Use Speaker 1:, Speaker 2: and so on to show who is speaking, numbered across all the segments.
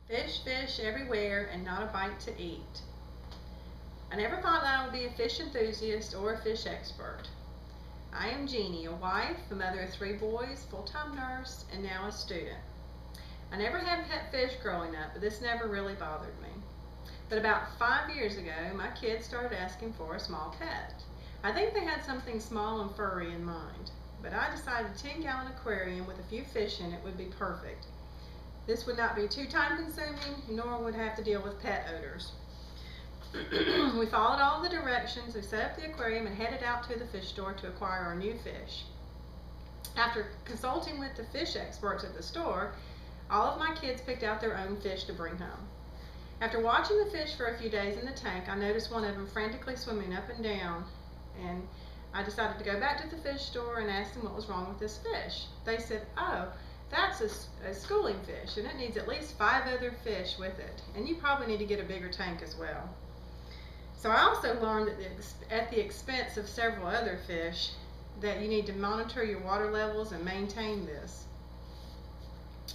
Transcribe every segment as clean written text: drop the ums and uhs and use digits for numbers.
Speaker 1: Fish, fish everywhere and not a bite to eat. I never thought that I would be a fish enthusiast or a fish expert. I am Jeannie, a wife, a mother of 3 boys, full-time nurse, and now a student. I never had pet fish growing up, but this never really bothered me. But about 5 years ago, my kids started asking for a small pet. I think they had something small and furry in mind, but I decided a 10-gallon aquarium with a few fish in it would be perfect. This would not be too time consuming, nor would have to deal with pet odors. We followed all the directions, we set up the aquarium and headed out to the fish store to acquire our new fish. After consulting with the fish experts at the store, all of my kids picked out their own fish to bring home. After watching the fish for a few days in the tank, I noticed one of them frantically swimming up and down, and I decided to go back to the fish store and ask them what was wrong with this fish. They said, "Oh, that's a schooling fish, and it needs at least 5 other fish with it, and you probably need to get a bigger tank as well." So I also learned that at the expense of several other fish, that you need to monitor your water levels and maintain this.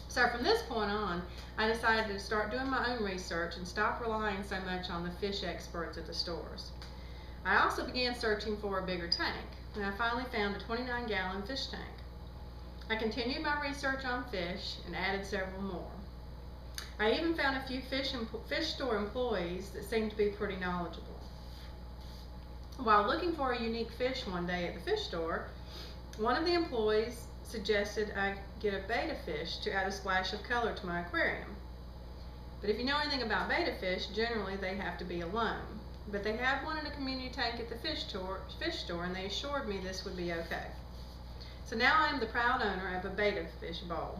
Speaker 1: So from this point on, I decided to start doing my own research and stop relying so much on the fish experts at the stores. I also began searching for a bigger tank, and I finally found a 29-gallon fish tank. I continued my research on fish and added several more. I even found a few fish store employees that seemed to be pretty knowledgeable. While looking for a unique fish one day at the fish store, one of the employees suggested I get a betta fish to add a splash of color to my aquarium. But if you know anything about betta fish, generally they have to be alone. But they have one in a community tank at the fish store, and they assured me this would be okay. So now I am the proud owner of a betta fish bowl.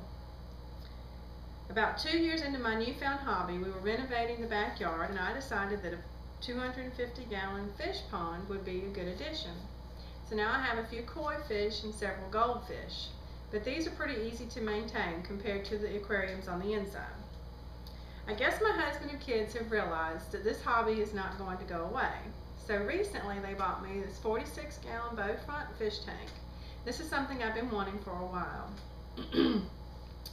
Speaker 1: About 2 years into my newfound hobby, we were renovating the backyard, and I decided that a 250-gallon fish pond would be a good addition. So now I have a few koi fish and several goldfish, but these are pretty easy to maintain compared to the aquariums on the inside. I guess my husband and kids have realized that this hobby is not going to go away. So recently they bought me this 46-gallon bow front fish tank. This is something I've been wanting for a while.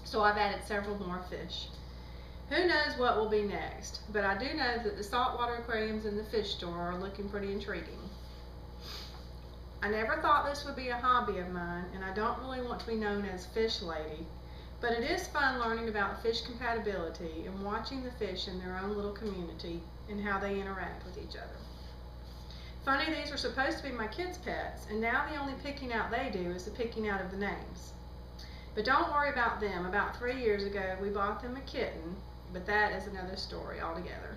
Speaker 1: So I've added several more fish. Who knows what will be next, but I do know that the saltwater aquariums in the fish store are looking pretty intriguing. I never thought this would be a hobby of mine, and I don't really want to be known as Fish Lady, but it is fun learning about fish compatibility and watching the fish in their own little community and how they interact with each other. Funny, these were supposed to be my kids' pets, and now the only picking out they do is the picking out of the names. But don't worry about them. About 3 years ago, we bought them a kitten, but that is another story altogether.